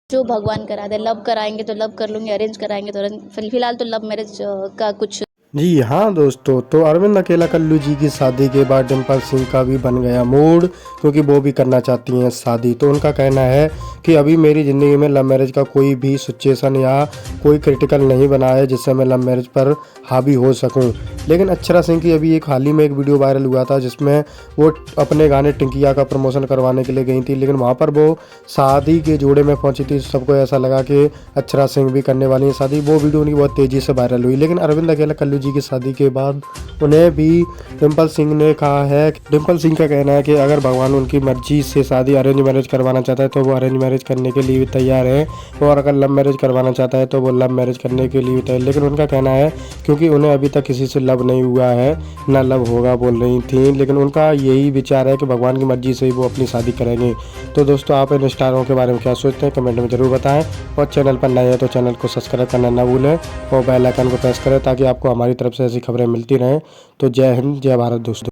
जो भगवान करा दे, लव कराएंगे तो लव कर लूँगी, अरेंज कराएंगे तो अरेंज, फिलहाल तो लव मैरिज का कुछ। जी हाँ दोस्तों, तो अरविंद अकेला कल्लू जी की शादी के बाद डिम्पल सिंह का भी बन गया मूड, क्योंकि वो भी करना चाहती हैं शादी। तो उनका कहना है कि अभी मेरी ज़िंदगी में लव मैरिज का कोई भी सिचुएशन या कोई क्रिटिकल नहीं बना है जिससे मैं लव मैरिज पर हावी हो सकूं। लेकिन अक्षरा सिंह की अभी एक हाल ही में एक वीडियो वायरल हुआ था जिसमें वो अपने गाने टिंकिया का प्रमोशन करवाने के लिए गई थी, लेकिन वहाँ पर वो शादी के जोड़े में पहुंची थी। सबको ऐसा लगा कि अक्षरा सिंह भी करने वाली है शादी। वो वीडियो उनकी बहुत तेज़ी से वायरल हुई। लेकिन अरविंद अकेला कल्लू जी की शादी के बाद उन्हें भी डिम्पल सिंह ने कहा है, डिम्पल सिंह का कहना है कि अगर भगवान उनकी मर्जी से शादी अरेंज मैरिज करवाना चाहता है तो वो अरेंज मैरिज करने के लिए भी तैयार है, और अगर लव मैरिज करवाना चाहता है तो वो लव मैरिज करने के लिए भी तैयार। लेकिन उनका कहना है क्योंकि उन्हें अभी तक किसी से लव नहीं हुआ है, ना लव होगा बोल रही थी, लेकिन उनका यही विचार है कि भगवान की मर्जी से ही वो अपनी शादी करेंगे। तो दोस्तों, आप इन स्टारों के बारे में क्या सोचते हैं कमेंट में ज़रूर बताएं, और चैनल पर नए हैं तो चैनल को सब्सक्राइब करना ना भूलें और बेल आइकन को प्रेस करें ताकि आपको हमारी तरफ से ऐसी खबरें मिलती रहें। तो जय हिंद, जय भारत दोस्तों।